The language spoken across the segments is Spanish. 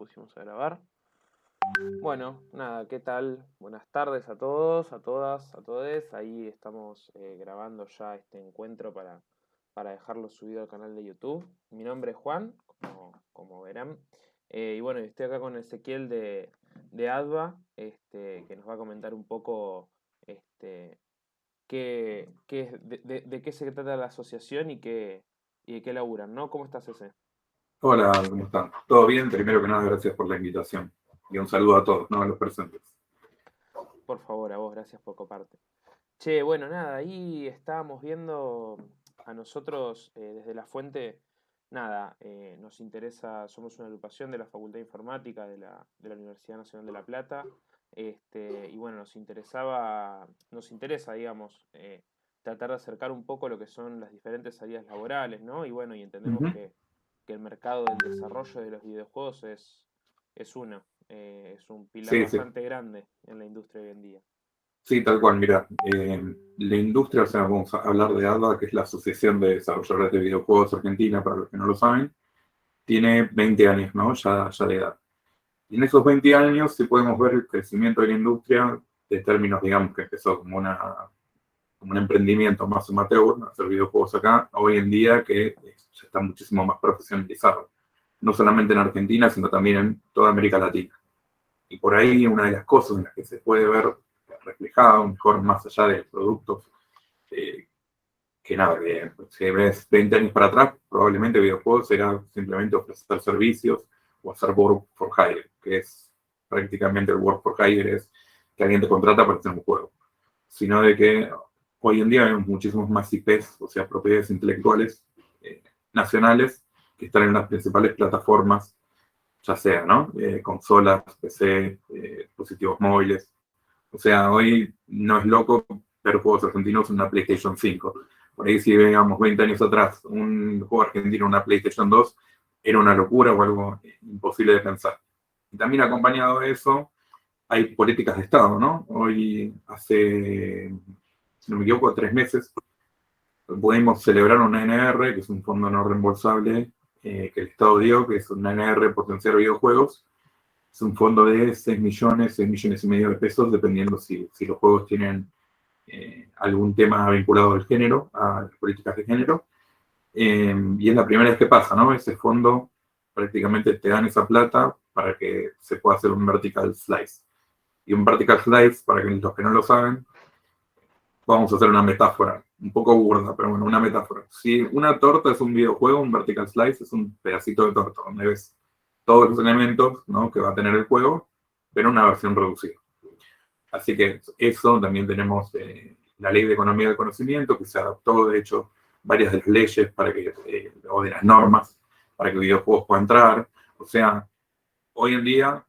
pusimos a grabar. Bueno, nada, ¿qué tal? Buenas tardes a todos, a todas, a todes. Ahí estamos grabando ya este encuentro para dejarlo subido al canal de YouTube. Mi nombre es Juan, como verán. Y bueno, estoy acá con Ezequiel de ADVA, que nos va a comentar un poco de qué se trata la asociación y de qué laburan, ¿no? ¿Cómo estás, Eze? Hola, ¿cómo están? ¿Todo bien? Primero que nada, gracias por la invitación. Y un saludo a todos, ¿no? A los presentes. Por favor, a vos, gracias por coparte. Che, bueno, nada, ahí estábamos viendo a nosotros desde la fuente, nada, nos interesa, somos una agrupación de la Facultad de Informática de la Universidad Nacional de La Plata, y bueno, nos interesa, digamos, tratar de acercar un poco lo que son las diferentes salidas laborales, ¿no? Y bueno, y entendemos Ujú. que el mercado del desarrollo de los videojuegos es un pilar Sí, sí, bastante grande en la industria hoy en día. sí, tal cual. Mira, la industria, o sea, vamos a hablar de ADVA, que es la Asociación de Desarrolladores de Videojuegos Argentina, para los que no lo saben, tiene 20 años, ¿no? Ya de edad. Y en esos 20 años sí podemos ver el crecimiento de la industria de términos, digamos, que empezó como un emprendimiento más amateur, hacer videojuegos acá, hoy en día que ya está muchísimo más profesionalizado, no solamente en Argentina, sino también en toda América Latina. Y por ahí una de las cosas en las que se puede ver reflejado, mejor más allá de productos, eh, que nada, que si ves 20 años para atrás, probablemente videojuegos era simplemente ofrecer servicios o hacer work for hire, que es prácticamente el work for hire, es que alguien te contrata para hacer un juego, sino de que hoy en día hay muchísimos más IPs, o sea, propiedades intelectuales nacionales, que están en las principales plataformas, ya sea, ¿no? Consolas, PC, dispositivos móviles. O sea, hoy no es loco ver juegos argentinos en una PlayStation 5. Por ahí si veíamos 20 años atrás un juego argentino en una PlayStation 2, era una locura o algo imposible de pensar. Y también acompañado de eso, hay políticas de Estado, ¿no? Hoy, hace, si no me equivoco, 3 meses, pudimos celebrar un NR, que es un fondo no reembolsable que el Estado dio, que es un NR potenciar videojuegos. Es un fondo de 6 millones, 6 millones y medio de pesos, dependiendo si los juegos tienen algún tema vinculado al género, a las políticas de género. Y es la primera vez que pasa, ¿no? Ese fondo prácticamente te dan esa plata para que se pueda hacer un vertical slice. Y un vertical slice, para que los que no lo saben, vamos a hacer una metáfora, un poco burda, pero bueno, una metáfora. Si una torta es un videojuego, un vertical slice es un pedacito de torta, donde ves todos los elementos, ¿no?, que va a tener el juego, pero una versión reducida. Así que eso también tenemos la ley de economía del conocimiento, que se adaptó, de hecho, varias de las leyes para que, o de las normas para que videojuegos puedan entrar. O sea, hoy en día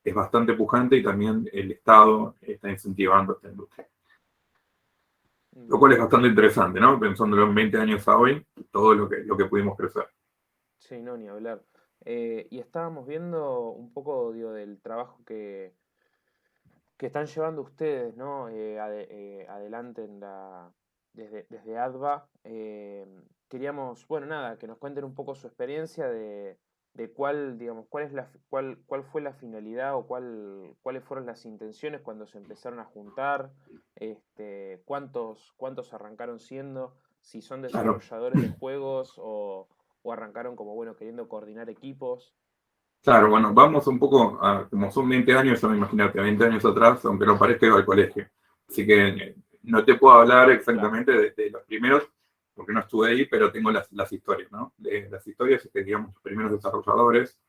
es bastante pujante y también el Estado está incentivando esta industria. Lo cual es Bien. bastante interesante, ¿no? Pensándolo en 20 años a hoy, todo lo que pudimos crecer. Sí, no, ni hablar. Y estábamos viendo un poco, digo, del trabajo que están llevando ustedes, ¿no? Adelante desde ADVA. Queríamos, bueno, nada, que nos cuenten un poco su experiencia de cuál, digamos, cuál fue la finalidad o cuáles fueron las intenciones cuando se empezaron a juntar, cuántos arrancaron siendo, si son Claro, desarrolladores de juegos o arrancaron como, bueno, queriendo coordinar equipos. claro, bueno, vamos un poco a, como son 20 años, yo me imagínate, 20 años atrás, aunque no parezca, iba al colegio. Así que no te puedo hablar Claro. exactamente de los primeros, porque no estuve ahí, pero tengo las historias, ¿no? Las historias es que, digamos, los primeros desarrolladores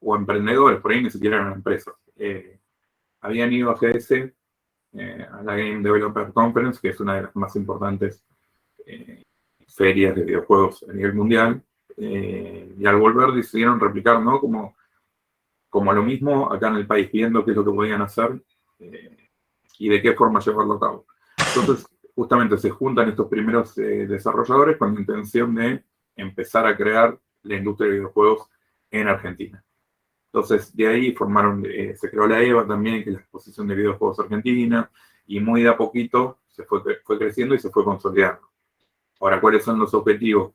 o emprendedores, por ahí ni siquiera eran empresas, habían ido a GS, a la Game Developer Conference, que es una de las más importantes eh, ferias de videojuegos a nivel mundial, y al volver decidieron replicar, ¿no? Como lo mismo acá en el país, viendo qué es lo que podían hacer eh, y de qué forma llevarlo a cabo. Entonces, justamente se juntan estos primeros desarrolladores con la intención de empezar a crear la industria de videojuegos en Argentina. Entonces, de ahí se creó la EVA también, que es la Exposición de Videojuegos Argentina, y muy de a poquito fue creciendo y se fue consolidando. Ahora, ¿cuáles son los objetivos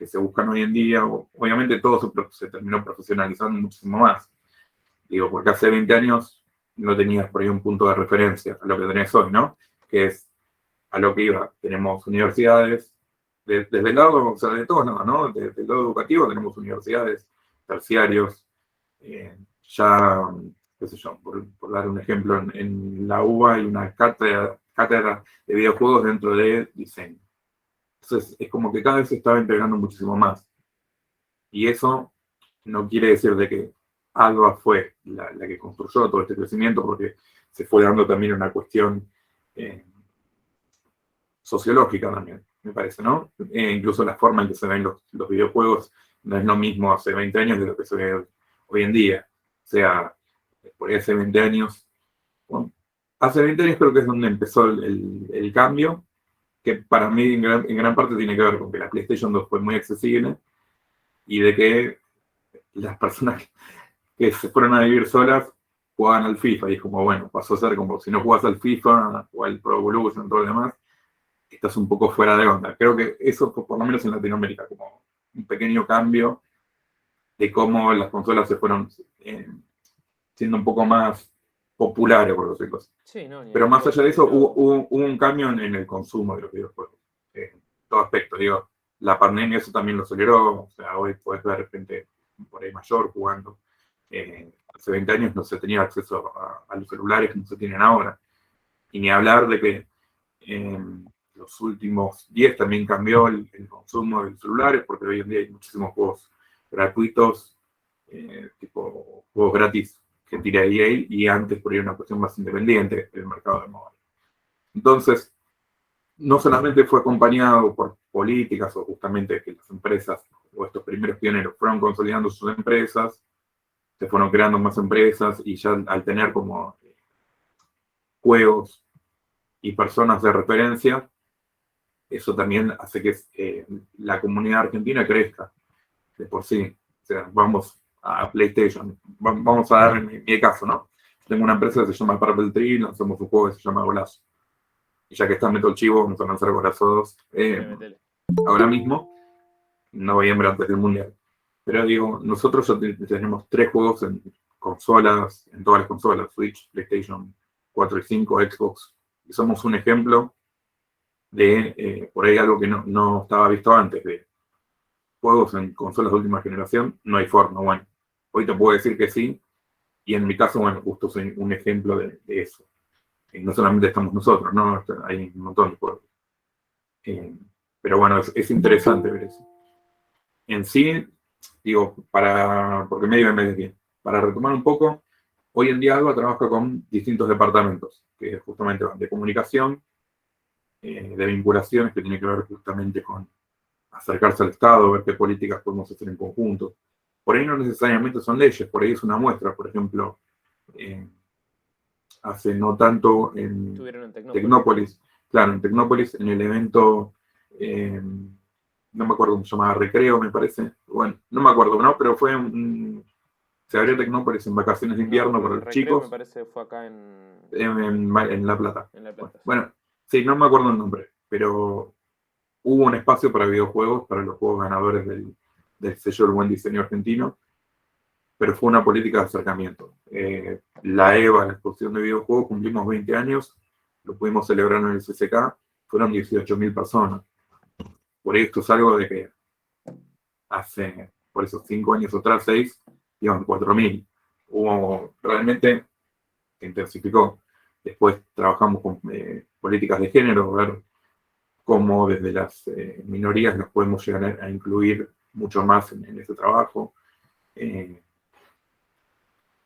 que se buscan hoy en día. Obviamente todo se terminó profesionalizando muchísimo más. Digo, porque hace 20 años no tenías por ahí un punto de referencia a lo que tenés hoy, ¿no? Que es a lo que iba. Tenemos universidades, desde el lado, o sea, de todos lados, ¿no? Desde el lado educativo tenemos universidades, terciarios, ya, qué sé yo, por dar un ejemplo, en la UBA hay una cátedra de videojuegos dentro de diseño. Entonces, es como que cada vez se estaba integrando muchísimo más. Y eso no quiere decir de que Alba fue la que construyó todo este crecimiento, porque se fue dando también una cuestión sociológica también, me parece, ¿no? Incluso la forma en que se ven los videojuegos no es lo mismo hace 20 años de lo que se ve hoy en día. O sea, por ahí hace 20 años, bueno, hace 20 años creo que es donde empezó el cambio, que para mí en gran parte tiene que ver con que la PlayStation 2 fue muy accesible y de que las personas que se fueron a vivir solas jugaban al FIFA y es como, bueno, pasó a ser como si no jugás al FIFA o al Pro Evolution, todo lo demás, estás un poco fuera de onda. Creo que eso, por lo menos en Latinoamérica, como un pequeño cambio de cómo las consolas se fueron siendo un poco más populares, por decirlo así. Sí, no, ni, Pero más allá de eso, hecho, hubo un cambio en el consumo de los videojuegos. En todo aspecto, digo, la pandemia eso también lo aceleró, o sea, hoy puedes ver gente por ahí mayor jugando. Hace 20 años no se tenía acceso a los celulares que no se tienen ahora. Y ni hablar de que en los últimos 10 también cambió el consumo de celulares, porque hoy en día hay muchísimos juegos gratuitos, tipo juegos gratis que tira EA, y antes por ahí una cuestión más independiente del mercado de móvil. Entonces, no solamente fue acompañado por políticas o justamente que las empresas o estos primeros pioneros fueron consolidando sus empresas, se fueron creando más empresas y ya al tener como juegos y personas de referencia, eso también hace que la comunidad argentina crezca de por sí. O sea, vamos a PlayStation, vamos a dar en mi caso, ¿no? Tengo una empresa que se llama Purple Tree, lanzamos un juego que se llama Golazo. Y ya que está Meto el Chivo, vamos a lanzar Golazo 2 ahora mismo. No voy a ver antes del Mundial. Pero digo, nosotros ya tenemos 3 juegos en consolas, en todas las consolas, Switch, PlayStation 4 y 5, Xbox. Y somos un ejemplo de, por ahí algo que no estaba visto antes, de juegos en consolas de última generación, no hay forma. Bueno, hoy te puedo decir que sí, y en mi caso, bueno, justo soy un ejemplo de eso. Y no solamente estamos nosotros, ¿no? Hay un montón de juegos. Pero bueno, es interesante ver eso. En sí, digo, porque medio me bien, para retomar un poco, hoy en día Alba trabaja con distintos departamentos, que justamente van de comunicación, de vinculaciones, que tiene que ver justamente con acercarse al Estado, ver qué políticas podemos hacer en conjunto. Por ahí no necesariamente son leyes, por ahí es una muestra. Por ejemplo, hace no tanto en Tecnópolis, claro, en Tecnópolis, en el evento, no me acuerdo cómo se llamaba, Recreo, me parece. Bueno, no me acuerdo, ¿no? Pero se abrió Tecnópolis en vacaciones de invierno para los chicos. Me parece fue acá en La Plata. En La Plata. Bueno, sí, no me acuerdo el nombre, pero hubo un espacio para videojuegos, para los juegos ganadores del sello del buen diseño argentino, pero fue una política de acercamiento. La EVA, la exposición de videojuegos, cumplimos 20 años, lo pudimos celebrar en el CCK, fueron 18.000 personas. Por esto es algo de que hace, por esos 5 años atrás, 6, iban 4.000. Hubo realmente, se intensificó. Después trabajamos con políticas de género, ver cómo desde las minorías nos podemos llegar a incluir mucho más en ese trabajo.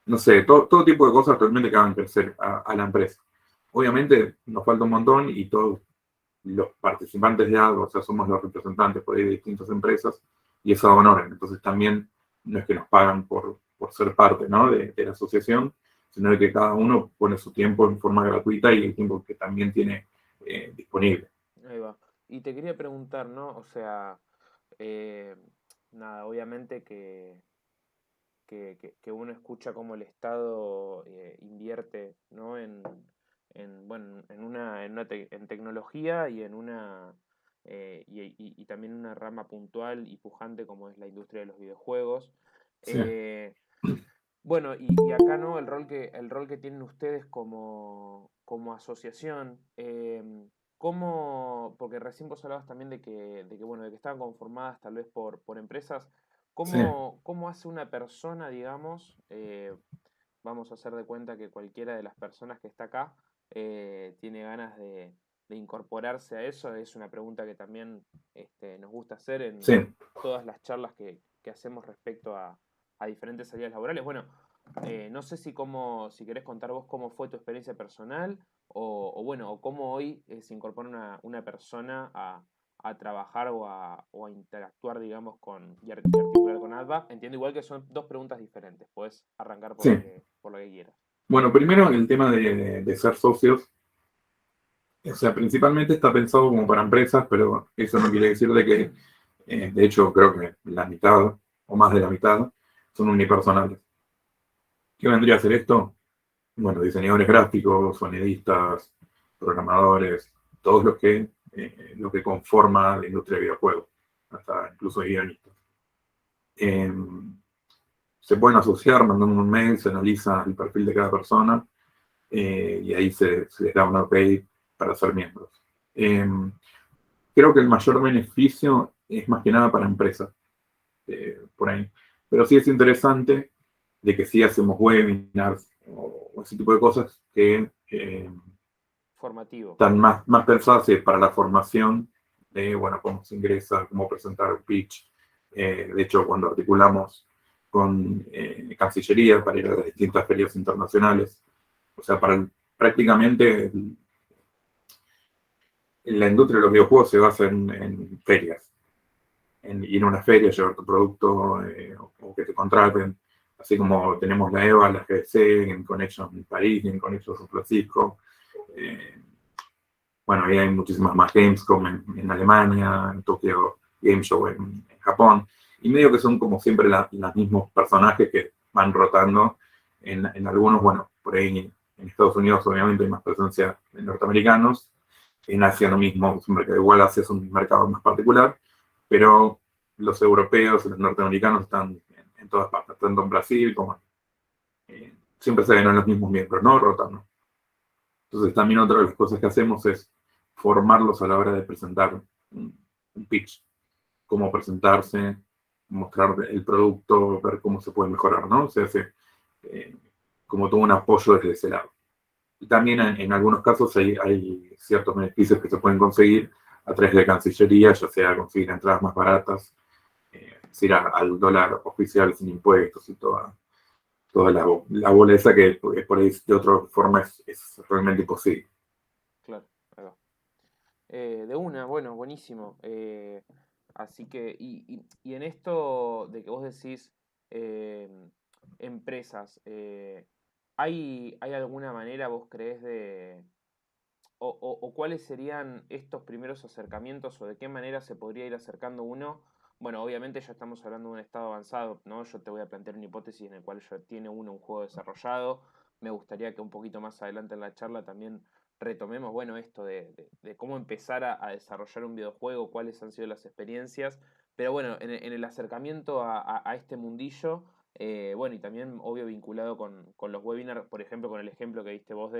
No sé, todo tipo de cosas realmente que hagan crecer a la empresa. Obviamente nos falta un montón y todos los participantes de algo, o sea, somos los representantes por ahí de distintas empresas y eso da honor. Entonces también no es que nos pagan por ser parte, ¿no? de la asociación, sino de que cada uno pone su tiempo en forma gratuita y el tiempo que también tiene disponible. Ahí va. Y te quería preguntar, ¿no? O sea, eh, nada, obviamente que uno escucha cómo el Estado invierte, ¿no? Bueno, en tecnología y y también una rama puntual y pujante como es la industria de los videojuegos. Sí, Bueno, y acá no, el rol que tienen ustedes como asociación, porque recién vos hablabas también bueno, de que estaban conformadas tal vez por empresas, sí, cómo hace una persona, digamos, vamos a hacer de cuenta que cualquiera de las personas que está acá tiene ganas de incorporarse a eso? Es una pregunta que también nos gusta hacer en sí. todas las charlas que hacemos respecto a diferentes salidas laborales. Bueno, no sé si querés contar vos cómo fue tu experiencia personal o cómo hoy se incorpora una persona a trabajar o a interactuar, digamos, y articular con ADVA. Entiendo igual que son dos preguntas diferentes. Podés arrancar Sí. por lo que quieras. Bueno, primero el tema de ser socios. O sea, principalmente está pensado como para empresas, pero eso no quiere decir de que, de hecho, creo que la mitad o más de la mitad son unipersonales. ¿Qué vendría a ser esto? Bueno, diseñadores gráficos, sonidistas, programadores, todos lo que conforma la industria de videojuegos, hasta incluso guionistas. Eh, Se pueden asociar mandando un mail, se analiza el perfil de cada persona y ahí se les da un OK para ser miembros. Eh, Creo que el mayor beneficio es más que nada para empresas, por ahí. Pero sí es interesante de que sí hacemos webinars o ese tipo de cosas que Formativo. están más pensadas para la formación de, bueno, cómo se ingresa, cómo presentar un pitch. De hecho, cuando articulamos con Cancillería para ir a las distintas ferias internacionales, o sea, prácticamente la industria de los videojuegos se basa en ferias, en ir a una feria, llevar tu producto o que te contraten, así como tenemos la EVA, la GDC, en Connection en París, en Connection San Francisco. Eh, bueno, ahí hay muchísimas más Gamescom en Alemania, en Tokyo Game Show en Japón, y medio que son como siempre los mismos personajes que van rotando en algunos, bueno, por ahí en Estados Unidos obviamente hay más presencia de norteamericanos, en Asia lo mismo, es un mercado, igual Asia es un mercado más particular, pero los europeos y los norteamericanos están en todas partes, tanto en Brasil como siempre se ven los mismos miembros, ¿no? Rotando. Entonces también otra de las cosas que hacemos es formarlos a la hora de presentar un pitch, cómo presentarse, mostrar el producto, ver cómo se puede mejorar, ¿no? Se hace como todo un apoyo desde ese lado. Y también en algunos casos hay ciertos beneficios que se pueden conseguir a través de Cancillería, ya sea conseguir entradas más baratas, es ir al dólar oficial sin impuestos y toda la bola esa que por ahí de otra forma es realmente imposible. Claro, ahí va. De una, bueno, buenísimo. Así que, y en esto de que vos decís eh, empresas, ¿hay alguna manera vos creés o cuáles serían estos primeros acercamientos o de qué manera se podría ir acercando uno? Bueno, obviamente ya estamos hablando de un estado avanzado, ¿no? Yo te voy a plantear una hipótesis en el cual ya tiene uno un juego desarrollado. Me gustaría que un poquito más adelante en la charla también retomemos, bueno, esto de cómo empezar a desarrollar un videojuego, cuáles han sido las experiencias. Pero bueno, en el acercamiento a este mundillo, bueno, y también obvio vinculado con los webinars, por ejemplo, con el ejemplo que diste vos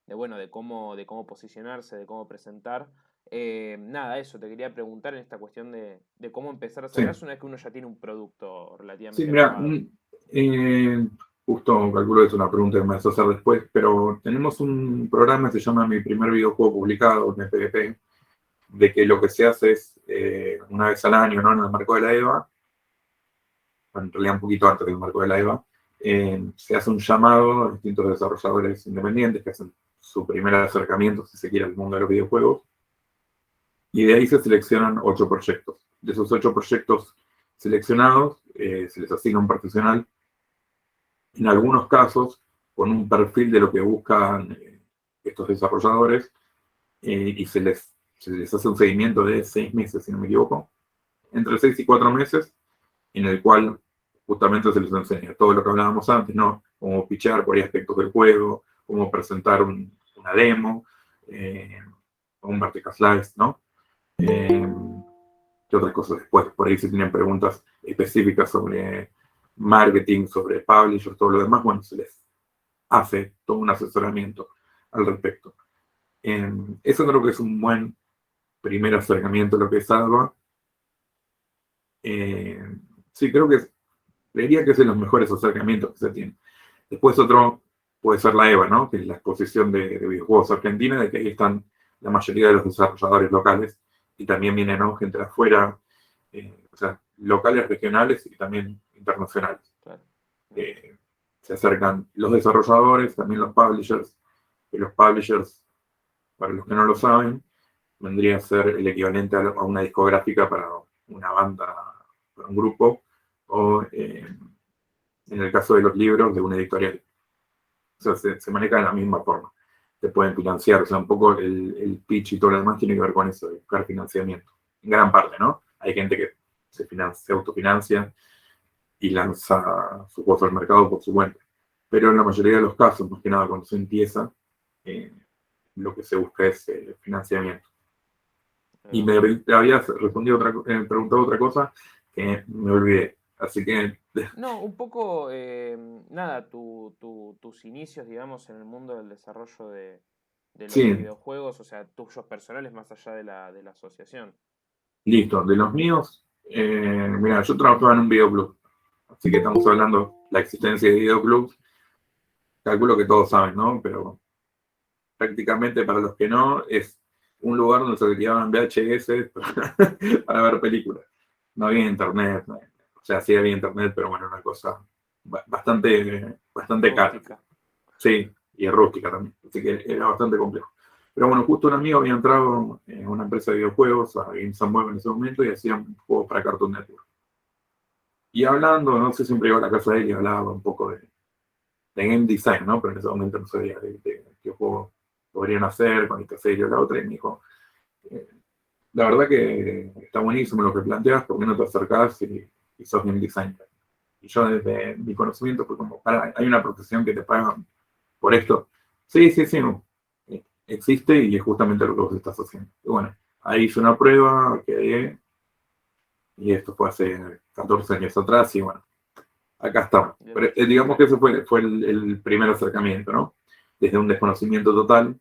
bueno, de cómo posicionarse, de cómo presentar. Nada, eso, te quería preguntar en esta cuestión de cómo empezar a Sí, acercarse una vez que uno ya tiene un producto sí, relativamente mira, armado. justo calculo que es una pregunta que me vas a hacer después, pero tenemos un programa que se llama Mi Primer Videojuego Publicado, un PPP, de que lo que se hace es una vez al año, ¿no? En el marco de la EVA, bueno, en realidad un poquito antes del marco de la EVA, se hace un llamado a distintos desarrolladores independientes que hacen su primer acercamiento, si se quiere, al mundo de los videojuegos, y de ahí se seleccionan 8 proyectos. De esos 8 proyectos seleccionados, se les asigna un profesional, en algunos casos, con un perfil de lo que buscan estos desarrolladores, y se les hace un seguimiento de 6 meses, si no me equivoco, entre 6 y 4 meses, en el cual justamente se les enseña todo lo que hablábamos antes, ¿no? Cómo pitchar por ahí aspectos del juego, cómo presentar una demo, un vertical slice, ¿no? Eh, ¿Qué otras cosas después? Por ahí si tienen preguntas específicas sobre marketing, sobre publishers, todo lo demás, bueno, se les hace todo un asesoramiento al respecto. Eso creo que es un buen primer acercamiento a lo que es ADVA. Sí, creo que creería que es de los mejores acercamientos que se tienen. Después otro puede ser la EVA, ¿no? Que es la exposición de videojuegos argentina, de que ahí están la mayoría de los desarrolladores locales y también vienen, ¿no?, gente de afuera, o sea, locales, regionales y también internacionales. Claro. Se acercan los desarrolladores, también los publishers, y los publishers, para los que no lo saben, vendría a ser el equivalente a una discográfica para una banda, para un grupo, o en el caso de los libros, de una editorial. O sea, se maneja de la misma forma. Te pueden financiar, o sea, un poco el pitch y todo lo demás tiene que ver con eso, de buscar financiamiento. En gran parte, ¿no? Hay gente que se autofinancia y lanza su juego al mercado por su cuenta. Pero en la mayoría de los casos, más que nada cuando se empieza, lo que se busca es financiamiento. Y me habías respondido preguntado otra cosa que me olvidé. Así que. No, un poco, nada, tus inicios, digamos, en el mundo del desarrollo de los Sí, videojuegos, o sea, tuyos personales más allá de la asociación. listo. De los míos, mira, yo trabajaba en un videoclub. Así que estamos hablando de la existencia de videoclubs. Calculo que todos saben, ¿no? Pero prácticamente para los que no, es un lugar donde se alquilaban VHS para ver películas. No había internet, ¿no? O sea, sí había internet, pero bueno, una cosa bastante cara. Rústica. Sí, y rústica también. Así que era bastante complejo. Pero bueno, justo un amigo había entrado en una empresa de videojuegos, a Games Web en ese momento, y hacían juegos para Cartoon Network. Y hablando, no sé, siempre iba a la casa de él y hablaba un poco de game design, ¿no? Pero en ese momento no sabía de qué juego podrían hacer con esta serie o la otra, y me dijo, eh, la verdad que está buenísimo lo que planteas, ¿por qué no te acercás y sos game designer? Y yo desde mi conocimiento fue como, hay una profesión que te pagan por esto. Sí, sí, sí, no. Existe y es justamente lo que vos estás haciendo. Y bueno, ahí hice una prueba, quedé, y esto fue hace 14 años atrás, y bueno, acá estamos. Pero, digamos que ese fue el primer acercamiento, ¿no? Desde un desconocimiento total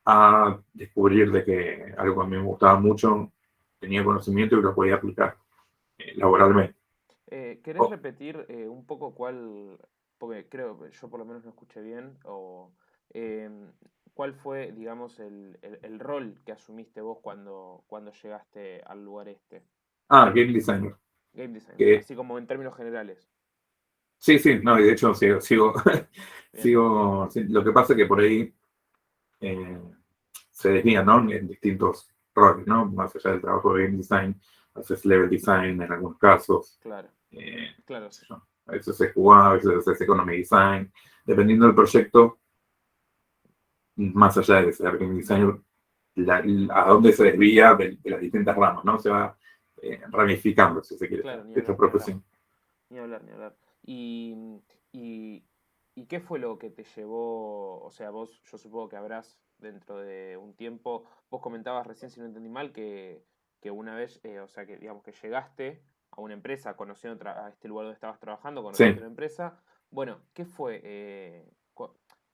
a descubrir de que algo que a mí me gustaba mucho, tenía conocimiento y lo podía aplicar laboralmente. ¿Querés Oh, repetir un poco cuál, porque creo que yo por lo menos no escuché bien, o cuál fue, digamos, el rol que asumiste vos cuando llegaste al lugar este? game designer. Game designer, Que, así como en términos generales. sí, sí, no, y de hecho Bien, sí, lo que pasa es que por ahí eh, se desvían, ¿no?, en distintos roles, ¿no? Más allá del trabajo de game design, haces level design en algunos casos, claro, qué claro. sé yo, a veces es QA, a veces es economy design, dependiendo del proyecto, más allá de ser game designer, a dónde se desvía de las distintas ramas, ¿no? Se va ramificando, si se quiere, Claro, ni esta hablar, ni hablar. profesión. Ni hablar, ni hablar. Y, ¿Y qué fue lo que te llevó? O sea, vos, yo supongo que habrás dentro de un tiempo, vos comentabas recién, si no entendí mal, que una vez, o sea, que digamos que llegaste a una empresa, conociendo a este lugar donde estabas trabajando, conociste Sí. una empresa. Bueno, ¿qué fue?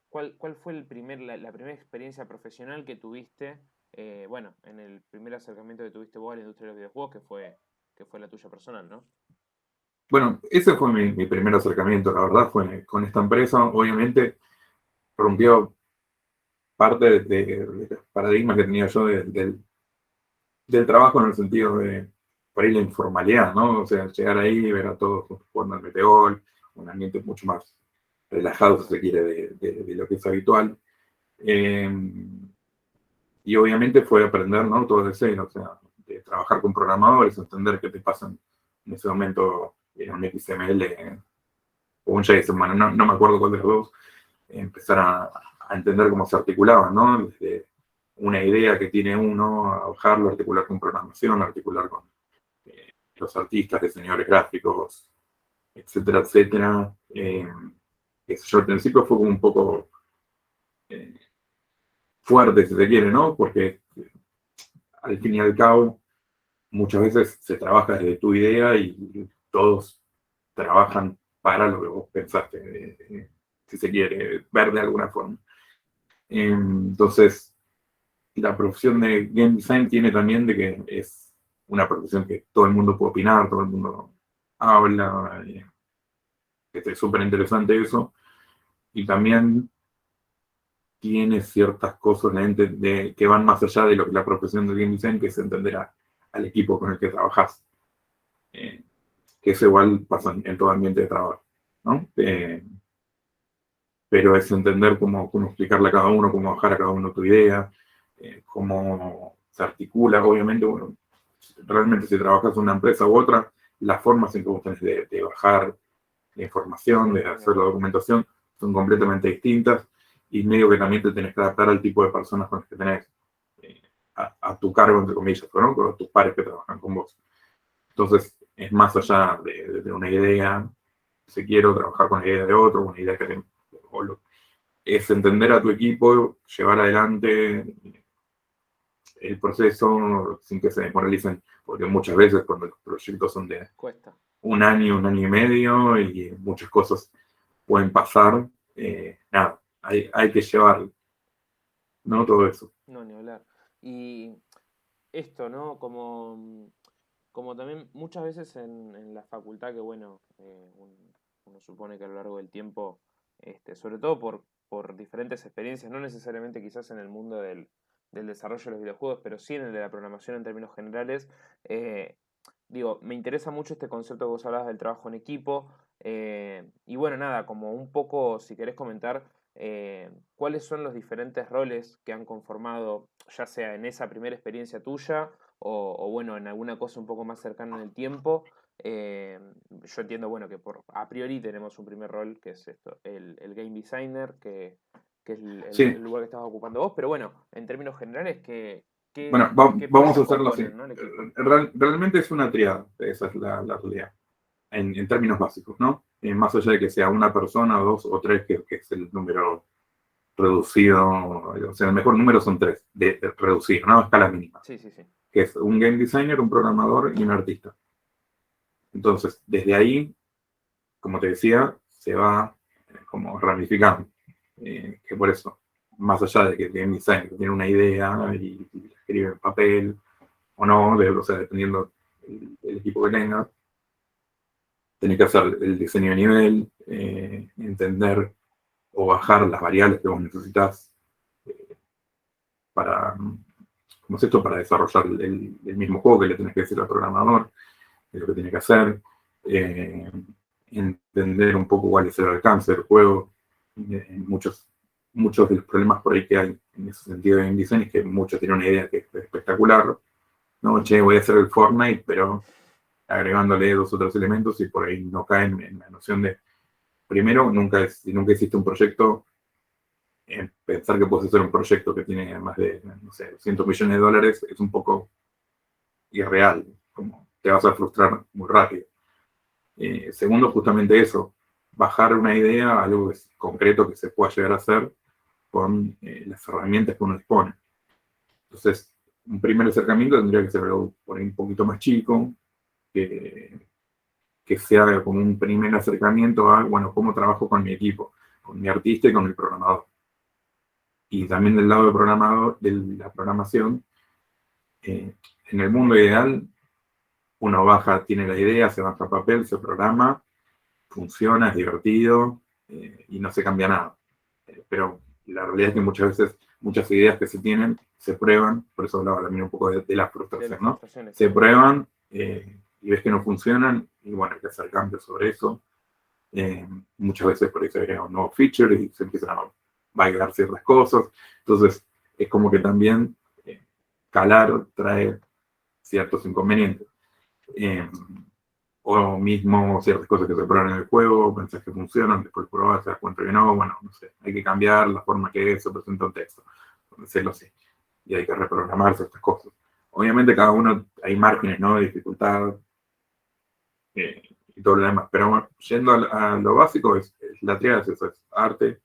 ¿Cuál fue la primera experiencia profesional que tuviste? Bueno, en el primer acercamiento que tuviste vos a la industria de los videojuegos, que fue la tuya personal, ¿no? Bueno, ese fue mi primer acercamiento, la verdad, fue con esta empresa. Obviamente rompió parte de los paradigmas que tenía yo del trabajo, en el sentido de, por ahí, la informalidad, ¿no? O sea, llegar ahí y ver a todos jugando al meteor, un ambiente mucho más relajado, si se quiere, de lo que es habitual. Eh, y obviamente fue aprender, ¿no?, todo de cero, o sea, de trabajar con programadores, entender qué te pasan en ese momento en un XML o un JSON, bueno, no me acuerdo cuál de los dos, empezar a entender cómo se articulaban, ¿no? Desde una idea que tiene uno, a bajarlo, articular con programación, articular con los artistas, diseñadores gráficos, etcétera, etcétera. Yo al principio fue como un poco eh, fuerte, si se quiere, ¿no? Porque al fin y al cabo, muchas veces se trabaja desde tu idea y todos trabajan para lo que vos pensaste, si se quiere ver de alguna forma. Entonces, la profesión de game design tiene también de que es una profesión que todo el mundo puede opinar, todo el mundo habla, que es súper interesante eso, y también tiene ciertas cosas que van más allá de lo que la profesión de game design, que es entender al equipo con el que trabajas, que eso igual pasa en todo ambiente de trabajo, ¿no? Pero es entender cómo explicarle a cada uno, cómo bajar a cada uno tu idea, cómo se articula, obviamente, bueno, realmente si trabajas en una empresa u otra, las formas en que vos tenés de bajar la información, de hacer la documentación, son completamente distintas y medio que también te tenés que adaptar al tipo de personas con las que tenés a tu cargo, entre comillas, ¿no? Con tus pares que trabajan con vos. Entonces, es más allá de una idea, si quiero trabajar con la idea de otro, una idea que es entender a tu equipo, llevar adelante el proceso sin que se desmoralicen, porque muchas veces cuando los proyectos son de Cuesta. un año y medio y muchas cosas pueden pasar, nada, hay que llevar, ¿no? Todo eso. No, ni hablar. Y esto, ¿no? Como también muchas veces en la facultad, que bueno, uno supone que a lo largo del tiempo, sobre todo por diferentes experiencias, no necesariamente quizás en el mundo del desarrollo de los videojuegos, pero sí en el de la programación en términos generales, digo, me interesa mucho este concepto que vos hablabas del trabajo en equipo, y bueno, nada, como un poco, si querés comentar, cuáles son los diferentes roles que han conformado, ya sea en esa primera experiencia tuya, o bueno, en alguna cosa un poco más cercana en el tiempo. Yo entiendo, bueno, que a priori tenemos un primer rol, que es esto, el game designer, que es Sí, el lugar que estabas ocupando vos, pero bueno, en términos generales, bueno, qué vamos a puestos hacerlo así. componen, ¿no? El equipo. Realmente es una triada, esa es la realidad, en términos básicos, ¿no? Más allá de que sea una persona, dos o tres, que es el número reducido, o sea, el mejor número son tres, reducido, ¿no? A escala mínima, Sí, sí, sí. que es un game designer, un programador y un artista. Entonces, desde ahí, como te decía, se va como ramificando. Que por eso, más allá de que el game designer tiene una idea y la escribe en papel o no, o sea, dependiendo del equipo que tenga, tenés que hacer el diseño de nivel, entender o bajar las variables que vos necesitas para, ¿cómo es esto? Para desarrollar el mismo juego que le tenés que decir al programador, lo que tiene que hacer, entender un poco cuál es el alcance del juego. Muchos de los problemas por ahí que hay en ese sentido de design es que muchos tienen una idea que es espectacular, ¿no? Che, voy a hacer el Fortnite, pero agregándole dos o tres elementos y por ahí no caen en la noción de, primero, si nunca hiciste un proyecto, pensar que puedes hacer un proyecto que tiene más de, no sé, $200 millones es un poco irreal, como te vas a frustrar muy rápido. Segundo, justamente eso, bajar una idea a algo concreto que se pueda llegar a hacer con las herramientas que uno dispone. Entonces, un primer acercamiento tendría que ser algo por ahí un poquito más chico, que sea como un primer acercamiento a, bueno, cómo trabajo con mi equipo, con mi artista y con el programador. Y también del lado del programador, de la programación, en el mundo ideal, uno baja, tiene la idea, se baja papel, se programa, funciona, es divertido y no se cambia nada. Pero la realidad es que muchas veces, muchas ideas que se tienen, se prueban, por eso hablaba también un poco de la De frustración, las ¿no? frustraciones, Se sí. prueban y ves que no funcionan y bueno, hay que hacer cambios sobre eso. Muchas veces por ahí se agrega un nuevo feature y se empiezan a bailar ciertas cosas. Entonces, es como que también calar trae ciertos inconvenientes. O mismo ciertas cosas que se prueban en el juego, pensás que funcionan, después probás, te das cuenta que no, bueno, no sé, hay que cambiar la forma que se presenta un texto, decirlo así, y hay que reprogramar ciertas cosas. Obviamente cada uno hay márgenes, ¿no? De dificultad y todo lo demás, pero bueno, yendo a lo básico, es la triada, es eso, es arte,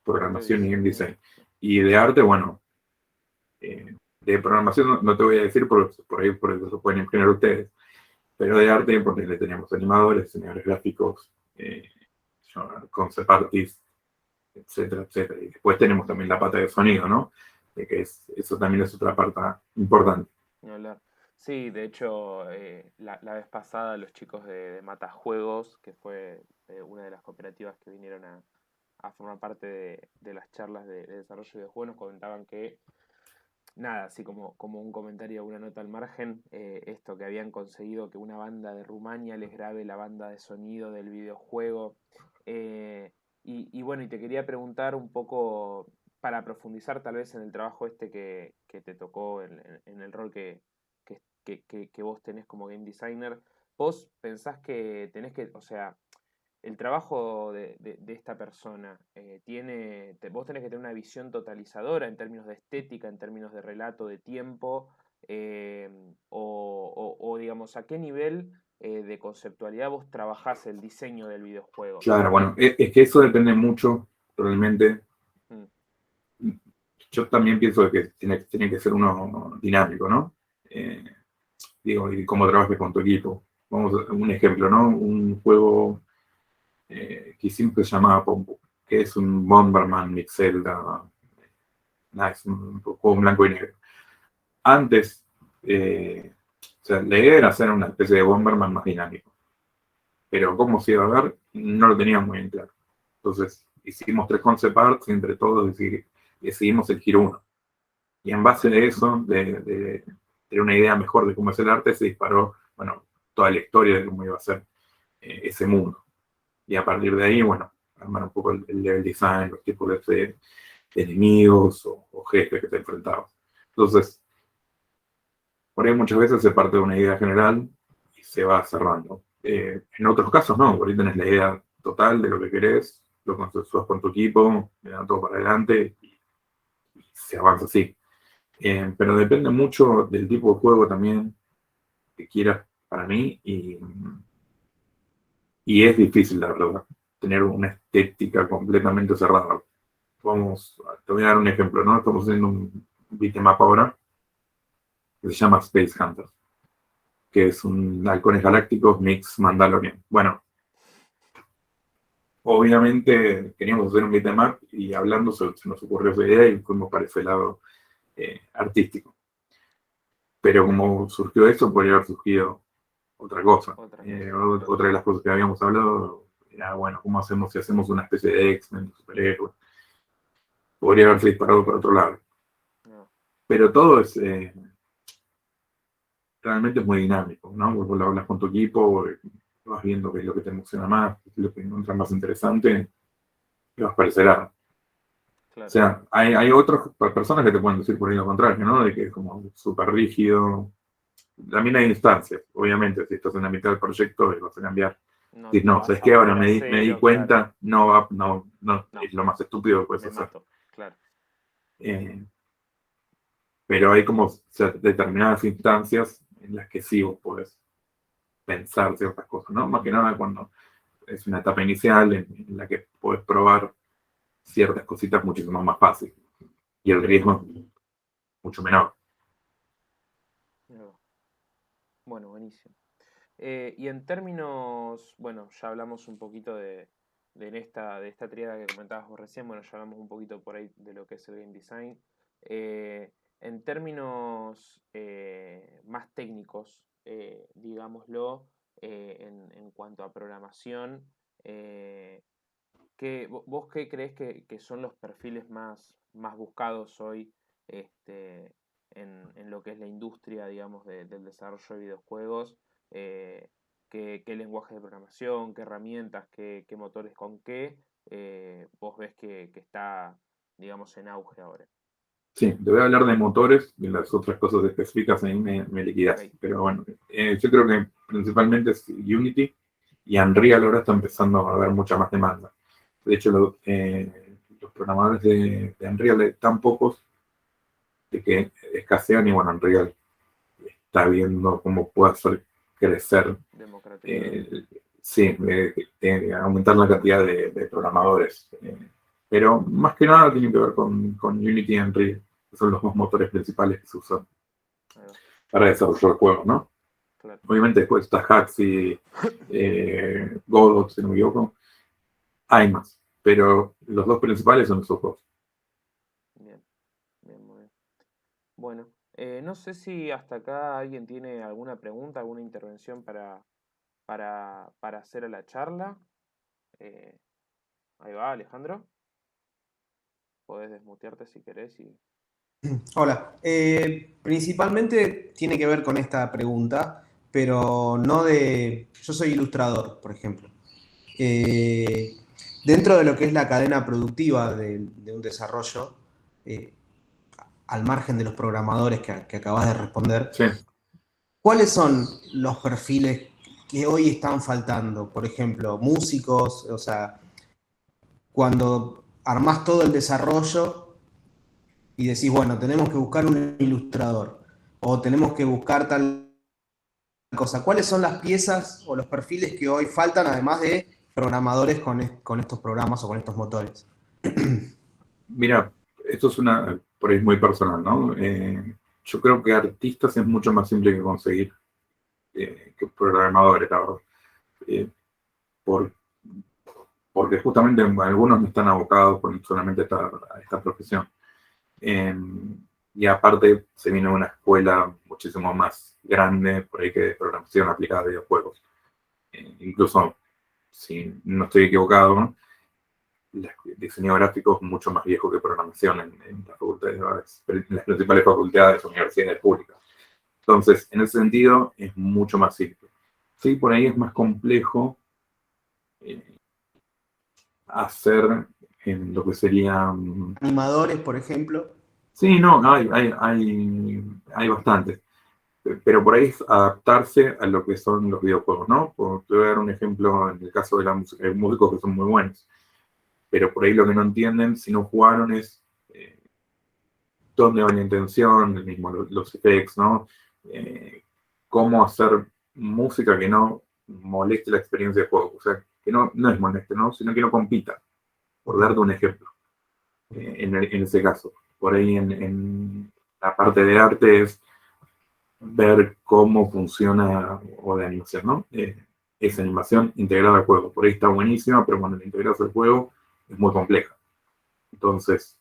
programación y game design. Y de arte, bueno, De programación no te voy a decir, porque por ahí por eso se pueden imaginar ustedes, pero de arte, porque le tenemos animadores, diseñadores gráficos, concept artists, etcétera, etcétera. Y después tenemos también la pata de sonido, ¿no? Eso también es otra parte importante. Ni hablar. Sí, de hecho, la vez pasada los chicos de Matajuegos, que fue una de las cooperativas que vinieron a formar parte de las charlas de desarrollo de videojuegos, nos comentaban que, nada, así como un comentario, una nota al margen, esto que habían conseguido que una banda de Rumania les grabe la banda de sonido del videojuego. Y bueno, y te quería preguntar un poco, para profundizar tal vez en el trabajo este que te tocó en el rol que vos tenés como game designer, vos pensás que tenés que, o sea, el trabajo de esta persona vos tenés que tener una visión totalizadora en términos de estética, en términos de relato, de tiempo, o digamos, a qué nivel de conceptualidad vos trabajás el diseño del videojuego. Claro, bueno, es que eso depende mucho, realmente. Mm. Yo también pienso que tiene que ser uno dinámico, ¿no? Eh, Digo, y cómo trabajes con tu equipo. Vamos a un ejemplo, ¿no? Un juego que hicimos que se llamaba Pompo, que es un Bomberman mix Zelda. Nada, es un juego en blanco y negro. Antes, o sea, la idea era hacer una especie de Bomberman más dinámico. Pero cómo se iba a ver, no lo teníamos muy en claro. Entonces, hicimos 3 concept arts y entre todos decidimos elegir uno. Y en base de eso, de tener una idea mejor de cómo es el arte, se disparó, bueno, toda la historia de cómo iba a ser ese mundo. Y a partir de ahí, bueno, armar un poco el level design, los tipos de enemigos o jefes que te enfrentabas. Entonces, por ahí muchas veces se parte de una idea general y se va cerrando. En otros casos no, por ahí tenés la idea total de lo que querés, lo consensuás con tu equipo, le dan todo para adelante y se avanza así. Pero depende mucho del tipo de juego también que quieras para mí y es difícil, la verdad, tener una estética completamente cerrada. Te voy a dar un ejemplo, ¿no? Estamos haciendo un beatmap ahora que se llama Space Hunter, que es un halcones galácticos mix Mandalorian. Bueno, obviamente queríamos hacer un beatmap y hablando se nos ocurrió esa idea y fuimos para ese lado artístico. Pero como surgió eso, podría haber surgido otra cosa. Otra de las cosas que habíamos hablado era, bueno, ¿cómo hacemos si hacemos una especie de X-Men, de superhéroes? Podría haberse disparado por otro lado. No. Pero todo es realmente es muy dinámico, ¿no? Vos lo hablas con tu equipo, vas viendo qué es lo que te emociona más, qué es lo que encuentras más interesante, y vas parecerá. Claro. O sea, hay otras personas que te pueden decir por ahí lo contrario, ¿no? De que es como súper rígido. También hay instancias, obviamente, si estás en la mitad del proyecto vas a cambiar. No, Si no no, vas ¿sabes a qué? Ahora volver a me di cero, cuenta, claro. no, No, es lo más estúpido que puedes me hacer. mato, claro. Pero hay como determinadas instancias en las que sí vos podés pensar ciertas cosas, ¿no? Más que nada cuando es una etapa inicial en la que podés probar ciertas cositas muchísimo más fácil y el riesgo es mucho menor. No. Bueno, buenísimo. Y en términos, bueno, ya hablamos un poquito de esta tríada que comentabas vos recién, bueno, ya hablamos un poquito por ahí de lo que es el game design. En términos más técnicos, digámoslo, en cuanto a programación, ¿vos qué crees que son los perfiles más buscados hoy en lo que es la industria, digamos, del desarrollo de videojuegos? Eh, ¿qué lenguaje de programación, qué herramientas, qué motores con qué vos ves que está, digamos, en auge ahora? Sí, te voy a hablar de motores y las otras cosas específicas ahí me liquidas. Ok. Pero bueno, yo creo que principalmente es Unity y Unreal ahora está empezando a haber mucha más demanda. De hecho, los programadores de Unreal hay tan pocos de que escasean y bueno, Unreal está viendo cómo puede hacer crecer, Democratizar. sí, aumentar la cantidad de programadores. Pero más que nada tiene que ver con Unity y Unreal. Son los dos motores principales que se usan Ahí va, para desarrollar juegos, ¿no? claro. Obviamente después está Haxi, Godot, si no me equivoco. Hay más, pero los dos principales son esos dos. Bien, bien, muy bien. Bueno, no sé si hasta acá alguien tiene alguna pregunta, alguna intervención para hacer a la charla. Eh, ahí va, Alejandro. Podés desmutearte si querés y... Hola, principalmente tiene que ver con esta pregunta, pero no de... Yo soy ilustrador, por ejemplo. Eh, Dentro de lo que es la cadena productiva de un desarrollo, eh, al margen de los programadores que acabas de responder, Sí. ¿cuáles son los perfiles que hoy están faltando? Por ejemplo, músicos, o sea, cuando armás todo el desarrollo y decís, bueno, tenemos que buscar un ilustrador o tenemos que buscar tal cosa. ¿Cuáles son las piezas o los perfiles que hoy faltan, además de programadores con estos programas o con estos motores? Mira, esto es por ahí es muy personal, ¿no? Yo creo que artistas es mucho más simple que conseguir que programadores, la verdad. Eh, por- Porque justamente algunos no están abocados solamente a esta profesión. Eh, y aparte se viene una escuela muchísimo más grande, por ahí que de programación aplicada a videojuegos. Incluso, si no estoy equivocado, ¿no? Diseño gráfico es mucho más viejo que programación en las facultades, en las principales facultades, universidades públicas. Entonces, en ese sentido, es mucho más simple. Sí, por ahí es más complejo eh, hacer en lo que sería... Animadores, por ejemplo. Sí, no, hay bastantes. Pero por ahí es adaptarse a lo que son los videojuegos, ¿no? Te voy a dar un ejemplo en el caso de la música. Hay músicos que son muy buenos, pero por ahí lo que no entienden, si no jugaron, es dónde va la intención, el mismo, los effects, ¿no? Eh, Cómo hacer música que no moleste la experiencia de juego. O sea, que no es moleste, ¿no? Sino que no compita, por darte un ejemplo, en ese caso. Por ahí en la parte de arte es ver cómo funciona, o de animación, ¿no? Esa animación integrada al juego. Por ahí está buenísima, pero cuando la integras al juego es muy compleja. Entonces,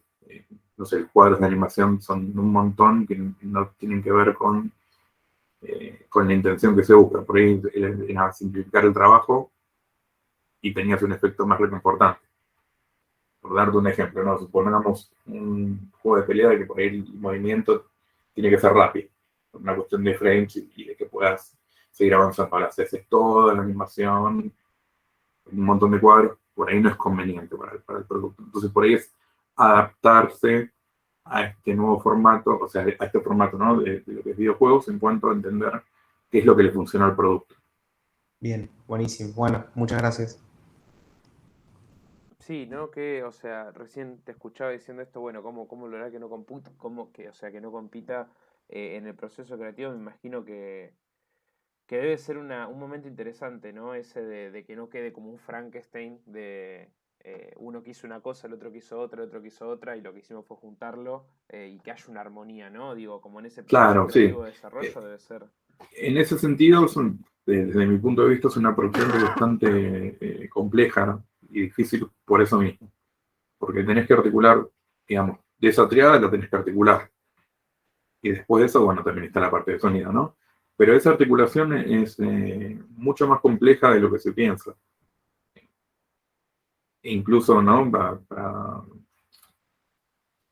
no sé, cuadros de animación son un montón que no tienen que ver con la intención que se busca. Por ahí era simplificar el trabajo y tenías un efecto más reconfortante. Por darte un ejemplo, ¿no? Supongamos un juego de pelea de que por ahí el movimiento tiene que ser rápido, una cuestión de frames y de que puedas seguir avanzando. Ahora, si haces toda la animación, un montón de cuadros, por ahí no es conveniente para el producto. Entonces, por ahí es adaptarse a este nuevo formato, o sea, a este formato, ¿no? De lo que es videojuegos en cuanto a entender qué es lo que le funciona al producto. Bien, buenísimo. Bueno, muchas gracias. Sí, ¿no? Que, o sea, recién te escuchaba diciendo esto, bueno, ¿cómo lograr que no computa, o sea, que no compita en el proceso creativo? Me imagino que debe ser un momento interesante, ¿no? Ese de que no quede como un Frankenstein de uno quiso una cosa, el otro quiso otra, el otro quiso otra, y lo que hicimos fue juntarlo y que haya una armonía, ¿no? Digo, como en ese proceso Claro, sí. creativo de desarrollo debe ser. En ese sentido, desde mi punto de vista, es una profesión bastante compleja y difícil por eso mismo. Porque tenés que articular, digamos, de esa triada la tenés que articular. Y después de eso, bueno, también está la parte de sonido, ¿no? Pero esa articulación es mucho más compleja de lo que se piensa. E incluso, ¿no?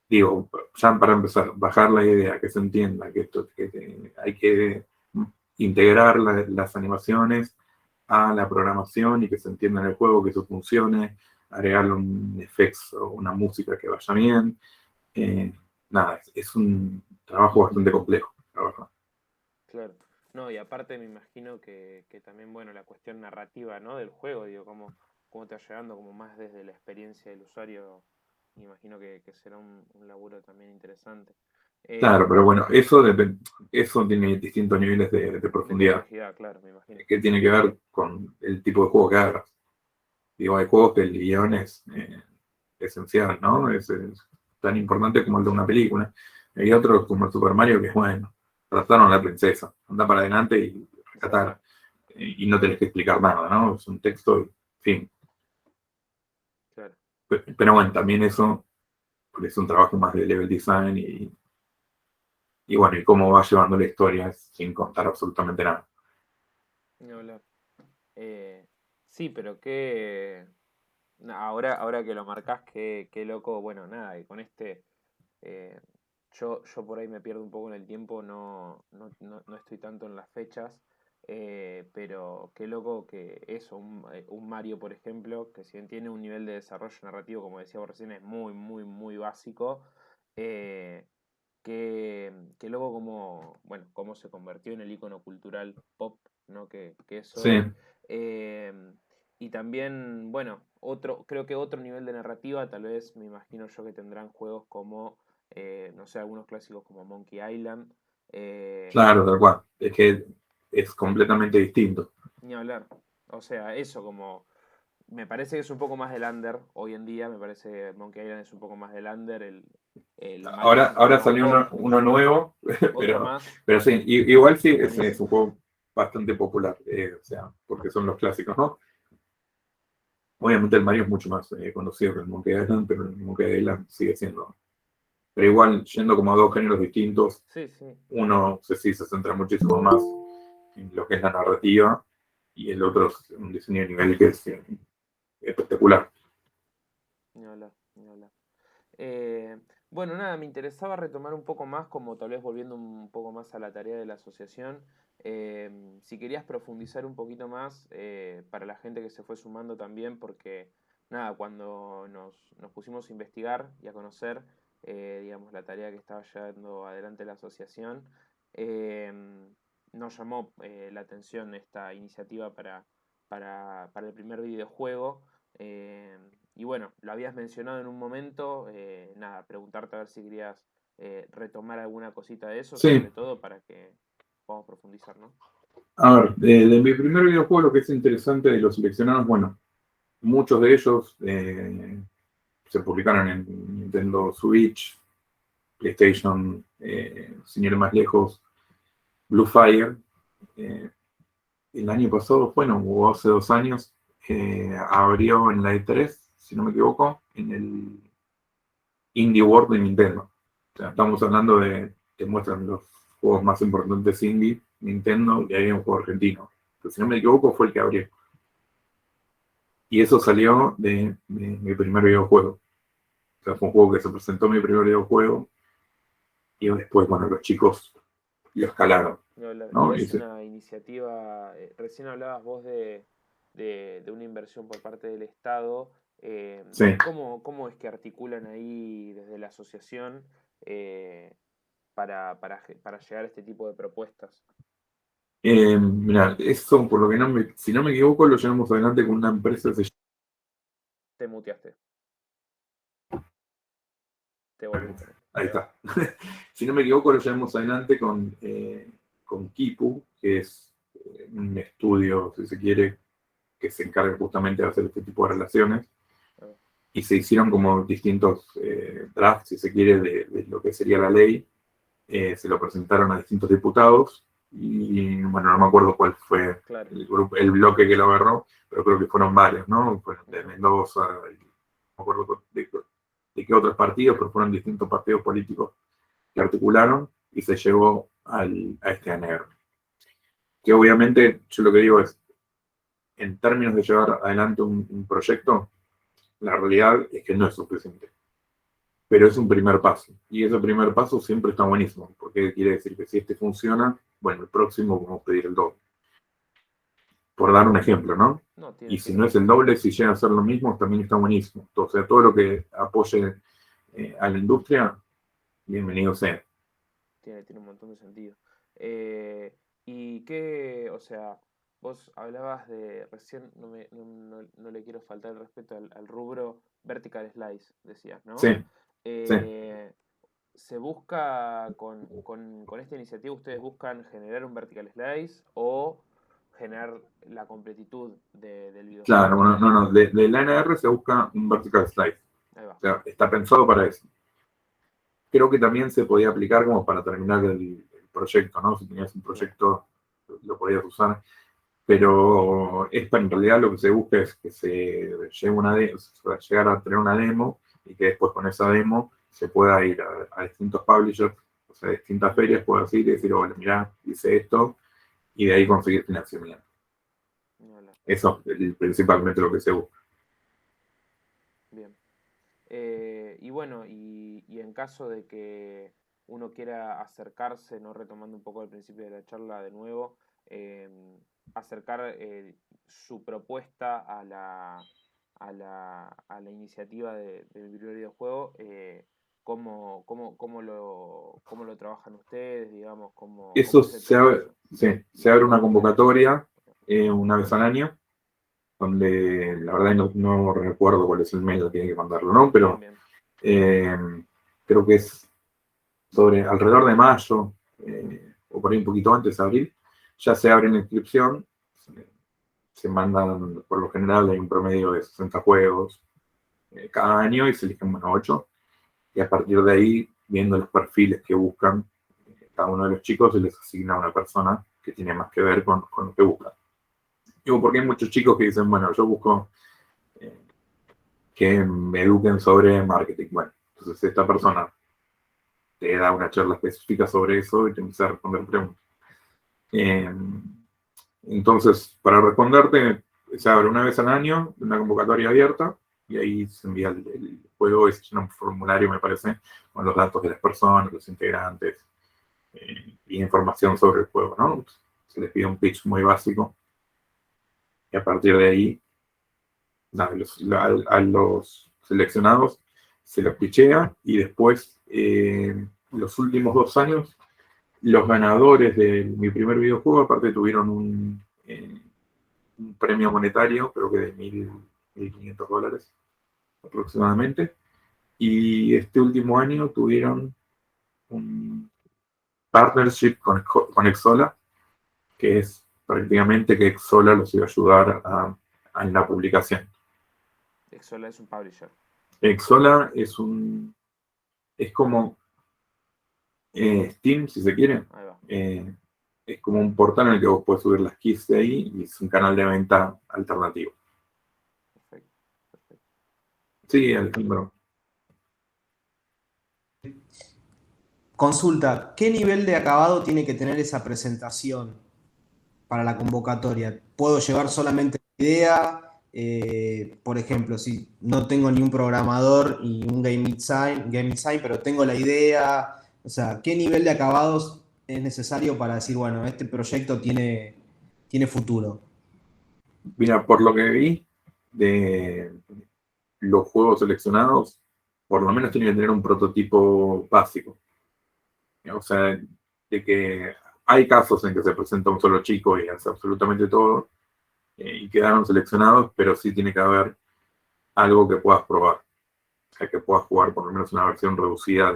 Digo, ya para empezar, bajar la idea, que se entienda que hay que integrar las animaciones a la programación y que se entienda en el juego, que eso funcione, agregarle un efecto o una música que vaya bien. Eh, Nada, es un trabajo bastante complejo, la verdad. Claro. No, y aparte me imagino que también, bueno, la cuestión narrativa, ¿no? Del juego, digo, cómo te va llegando como más desde la experiencia del usuario. Me imagino que será un laburo también interesante. Claro, pero bueno, eso tiene distintos niveles de De profundidad, complejidad, claro, me imagino. que tiene que ver con el tipo de juego que hagas. Digo, hay juegos que el guión es esencial, ¿no? Es tan importante como el de una película. Hay otros como el Super Mario que es bueno, trataron a la princesa, anda para adelante y rescatar. Y no tenés que explicar nada, ¿no? Es un texto y fin. Claro. Pero bueno, también eso es un trabajo más de level design y bueno, y cómo va llevando la historia sin contar absolutamente nada. Ni hablar. Sí, pero qué. Ahora que lo marcás, qué loco. Bueno, nada, y con este. eh, yo por ahí me pierdo un poco en el tiempo, no estoy tanto en las fechas. Pero qué loco que eso, un Mario, por ejemplo, que si bien tiene un nivel de desarrollo narrativo, como decíamos recién, es muy, muy, muy básico. eh, que luego como, bueno, cómo se convirtió en el icono cultural pop, ¿no? Que es Sí, hoy. Eh, y también, bueno, creo que otro nivel de narrativa, tal vez me imagino yo que tendrán juegos como, no sé, algunos clásicos como Monkey Island. claro, tal cual. Es que es completamente distinto. Ni hablar. O sea, eso como. Me parece que es un poco más del under hoy en día. Me parece que Monkey Island es un poco más del under. El Mario es un poco Ahora más salió pop. uno nuevo, Otro más. pero sí, igual sí, es un Buenísimo. juego bastante popular, o sea, porque son los clásicos, ¿no? Obviamente el Mario es mucho más conocido que el Monkey Island, pero el Monkey Island sigue siendo. Pero igual, yendo como a dos géneros distintos, Sí, sí. uno sí se centra muchísimo más en lo que es la narrativa y el otro es un diseño de nivel que es espectacular. Ni hablar, ni hablar. Eh, bueno, nada, me interesaba retomar un poco más, como tal vez volviendo un poco más a la tarea de la asociación. Si querías profundizar un poquito más para la gente que se fue sumando también, porque nada, cuando nos pusimos a investigar y a conocer, digamos, la tarea que estaba llevando adelante la asociación, eh, nos llamó la atención esta iniciativa para el primer videojuego. Eh, y bueno, lo habías mencionado en un momento, nada, preguntarte a ver si querías retomar alguna cosita de eso, Sí, sobre todo para que podamos profundizar, ¿no? a ver, de mi primer videojuego lo que es interesante de los seleccionados, bueno, muchos de ellos se publicaron en Nintendo Switch, PlayStation, sin ir más lejos, Blue Fire. eh, el año pasado, bueno, o hace 2 años, abrió en la E3, si no me equivoco, en el Indie World de Nintendo. O sea, estamos hablando que muestran los juegos más importantes indie, Nintendo, y hay un juego argentino. Que, si no me equivoco, fue el que abrió. Y eso salió de mi primer videojuego. O sea, fue un juego que se presentó mi primer videojuego y después, bueno, los chicos lo escalaron, Y ¿no? es una iniciativa, recién hablabas vos de una inversión por parte del Estado. Sí. ¿Cómo es que articulan ahí desde la asociación eh, para llegar a este tipo de propuestas? Mira, eso, por lo que si no me equivoco, lo llevamos adelante con una empresa que se Te muteaste, te volviste. ahí está. Si no me equivoco, lo llevamos adelante con Kipu, que es un estudio, si se quiere, que se encarga justamente de hacer este tipo de relaciones. Y se hicieron como distintos drafts, si se quiere, de lo que sería la ley. Se lo presentaron a distintos diputados y, bueno, no me acuerdo cuál fue Claro. el bloque que lo agarró, pero creo que fueron varios, ¿no? Fueron de Mendoza, no me acuerdo de qué otros partidos, pero fueron distintos partidos políticos que articularon y se llegó a este anhelo. Que obviamente, yo lo que digo es, en términos de llevar adelante un proyecto, la realidad es que no es suficiente. Pero es un primer paso. Y ese primer paso siempre está buenísimo, porque quiere decir que si este funciona, bueno, el próximo vamos a pedir el doble. Por dar un ejemplo, ¿no? No, Y si tiene no es el doble, si llega a ser lo mismo, también está buenísimo. O sea, todo lo que apoye a la industria, bienvenido sea. tiene un montón de sentido. Eh, y qué, o sea, vos hablabas recién no le quiero faltar el respeto al rubro vertical slice, decías, Sí, ¿no? sí. Eh, ¿Se busca con esta iniciativa, ustedes buscan generar un vertical slice o generar la completitud del videojuego? Claro, bueno, no, de la NR se busca un vertical slice. Ahí va. O sea, está pensado para eso. creo que también se podía aplicar como para terminar el proyecto, ¿no? Si tenías un proyecto, lo podías usar. Pero en realidad lo que se busca es que se llegue llegar a tener una demo y que después con esa demo se pueda ir a distintos publishers, o sea, a distintas ferias, puedo decir, bueno, mirá, hice esto, y de ahí conseguir financiamiento. Eso es principalmente lo que se busca. Bien. Y bueno, y en caso de que uno quiera acercarse, ¿no? Retomando un poco el principio de la charla de nuevo, acercar su propuesta a la iniciativa del primer videojuego, ¿cómo lo trabajan ustedes, digamos? ¿Cómo Eso es el proceso? se abre una convocatoria una vez al año, donde la verdad no recuerdo cuál es el mail que tiene que mandarlo, ¿no? Pero creo que es alrededor de mayo, o por ahí un poquito antes de abril, ya se abre la inscripción, se mandan, por lo general hay un promedio de 60 juegos cada año y se eligen, bueno, 8, y a partir de ahí, viendo los perfiles que buscan, cada uno de los chicos se les asigna una persona que tiene más que ver con lo que buscan. Digo, porque hay muchos chicos que dicen, bueno, yo busco que me eduquen sobre marketing. Bueno, entonces esta persona te da una charla específica sobre eso y te empieza a responder preguntas. Entonces, para responderte, se abre una vez al año una convocatoria abierta y ahí se envía el juego y se llena un formulario, me parece, con los datos de las personas, los integrantes y información sobre el juego, ¿no? Se les pide un pitch muy básico y a partir de ahí, nada, a los seleccionados se los pitchea y después, los últimos 2 años, los ganadores de mi primer videojuego, aparte tuvieron un premio monetario, creo que de $1.500 aproximadamente. Y este último año tuvieron un partnership con Exola, que es prácticamente que Exola los iba a ayudar en la publicación. Exola es un publisher. Exola es como Steam, si se quiere. Es como un portal en el que vos puedes subir las keys de ahí y es un canal de venta alternativo. Perfecto. Sí, Alejandro. Consulta, ¿qué nivel de acabado tiene que tener esa presentación para la convocatoria? ¿Puedo llevar solamente la idea? Por ejemplo, si no tengo ni un programador y un game design, pero tengo la idea. O sea, ¿qué nivel de acabados es necesario para decir, bueno, este proyecto tiene futuro? Mira, por lo que vi de los juegos seleccionados, por lo menos tienen que tener un prototipo básico. O sea, de que hay casos en que se presenta un solo chico y hace absolutamente todo, y quedaron seleccionados, pero sí tiene que haber algo que puedas probar. O sea, que puedas jugar por lo menos una versión reducida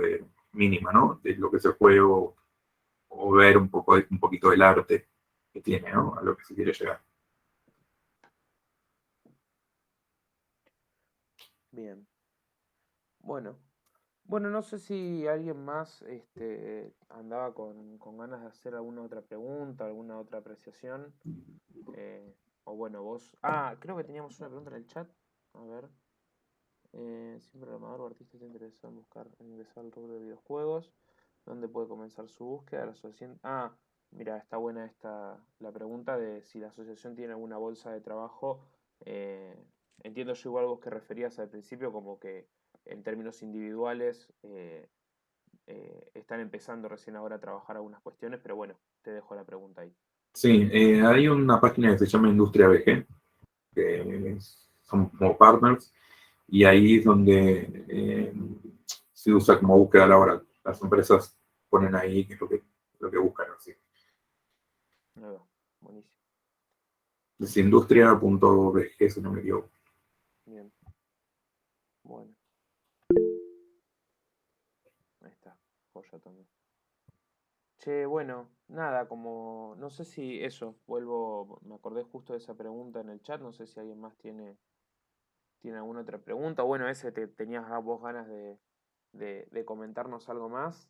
mínima, ¿no? De lo que es el juego, o ver un poquito del arte que tiene, ¿no? A lo que se quiere llegar. Bien. Bueno, no sé si alguien más andaba con ganas de hacer alguna otra pregunta, alguna otra apreciación. O bueno, vos... Ah, creo que teníamos una pregunta en el chat. A ver. Si un programador o artista está interesado en ingresar al rubro de videojuegos, ¿dónde puede comenzar su búsqueda? La asociación... Ah, mira, está buena la pregunta de si la asociación tiene alguna bolsa de trabajo. Entiendo yo igual vos que referías al principio como que en términos individuales están empezando recién ahora a trabajar algunas cuestiones, pero bueno, te dejo la pregunta ahí. Sí, hay una página que se llama Industria VG, que son como partners, y ahí es donde se usa como búsqueda laboral. Las empresas ponen ahí qué es lo que buscan. Así. Buenísimo. Es industria.bg, si no me equivoco. Bien. Bueno. Ahí está. Joya también. Che, bueno, nada, como, no sé si eso, me acordé justo de esa pregunta en el chat, no sé si alguien más tiene alguna otra pregunta. Bueno, ese tenías vos ganas de comentarnos algo más.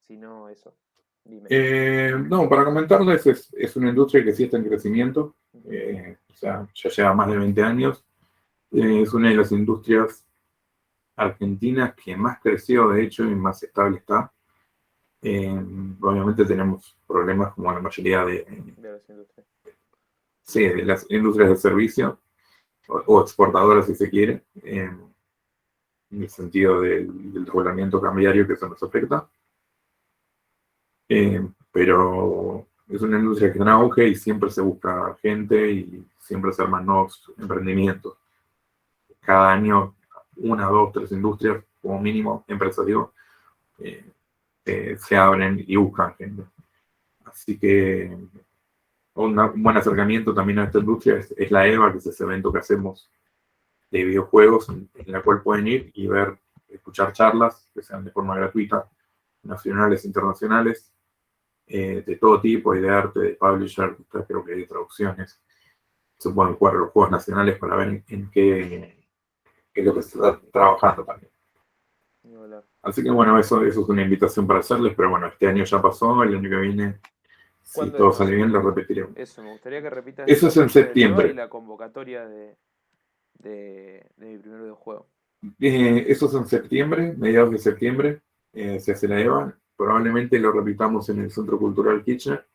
Si no, eso, dime. No, para comentarles, es una industria que sí está en crecimiento, Ujú. o sea, ya lleva más de 20 años. Es una de las industrias argentinas que más creció, de hecho, y más estable está. Obviamente tenemos problemas como la mayoría De las industrias. sí, de las industrias de servicio o exportadoras, si se quiere, en el sentido del regulamiento cambiario que eso nos afecta. Pero es una industria que está en auge y siempre se busca gente y siempre se arman nuevos emprendimientos. Cada año, una, dos, tres industrias, como mínimo, empresas, digo, se abren y buscan gente. Así que un buen acercamiento también a esta industria es la EVA, que es ese evento que hacemos de videojuegos, en la cual pueden ir y ver, escuchar charlas que sean de forma gratuita, nacionales e internacionales, de todo tipo, y de arte, de publisher, creo que hay traducciones. Se pueden jugar los juegos nacionales para ver en qué es lo que se está trabajando también. Así que bueno, eso es una invitación para hacerles, pero bueno, este año ya pasó, el año que viene, si todo sale bien, lo repetiremos. Eso, me gustaría que repitas eso es en septiembre. Y la convocatoria de mi primer videojuego. Eso es en septiembre, mediados de septiembre, se hace la EVA. Probablemente lo repitamos en el Centro Cultural Kitchener,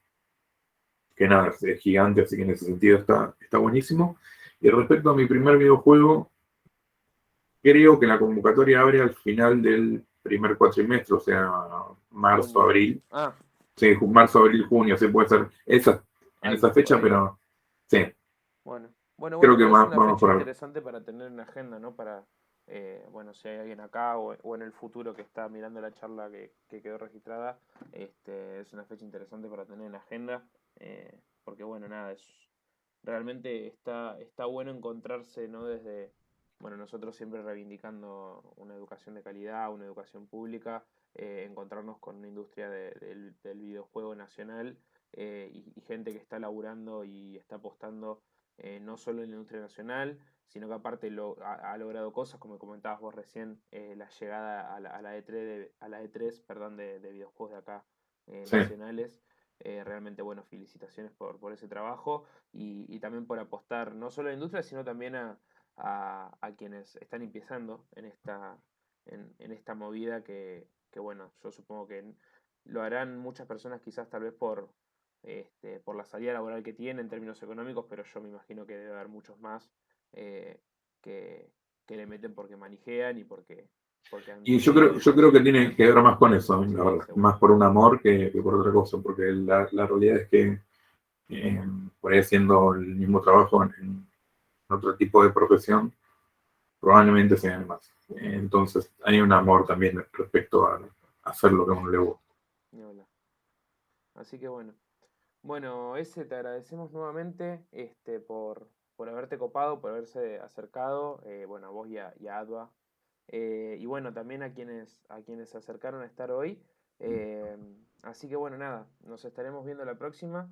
que nada, es gigante, así que en ese sentido está buenísimo. Y respecto a mi primer videojuego, creo que la convocatoria abre al final del primer cuatrimestre, o sea, marzo, abril. Sí, marzo, abril, junio, sí puede ser en esa fecha, pero sí. Bueno, creo que es vamos una fecha por interesante para tener en agenda, ¿no? Para, bueno, si hay alguien acá o en el futuro que está mirando la charla que quedó registrada, es una fecha interesante para tener en agenda, porque bueno, nada, realmente está bueno encontrarse, ¿no? Desde, bueno, nosotros siempre reivindicando una educación de calidad, una educación pública, encontrarnos con una industria del videojuego nacional, y gente que está laburando y está apostando, no solo en la industria nacional, sino que aparte ha logrado cosas, como comentabas vos recién, la llegada a la E3, perdón, de videojuegos de acá, Sí. nacionales. Realmente, bueno, felicitaciones por ese trabajo y también por apostar no solo a la industria, sino también a quienes están empezando en esta movida que, bueno, yo supongo que lo harán muchas personas quizás tal vez por la salida laboral que tiene en términos económicos, pero yo me imagino que debe haber muchos más, que le meten porque manijean y porque Y yo creo que tiene que ver más con eso, la verdad, seguro. más por un amor que por otra cosa, porque la realidad es que por ahí haciendo el mismo trabajo en otro tipo de profesión, probablemente se gane más. Entonces hay un amor también respecto a hacer lo que a uno le gusta. Así que bueno. Bueno, te agradecemos nuevamente, por haberte copado, por haberse acercado, bueno, a vos y a Adva. Y bueno, también a quienes se acercaron a estar hoy. Así que bueno, nada, nos estaremos viendo la próxima.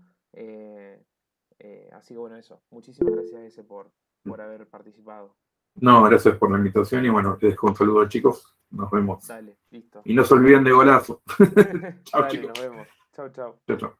Así que bueno, eso. Muchísimas gracias, Ese, por haber participado. No, gracias por la invitación y bueno, les dejo un saludo, chicos. Nos vemos. Dale, listo. Y no se olviden de Golazo. Chao, Dale, chicos. nos vemos. Chau, chau. Chao, chao.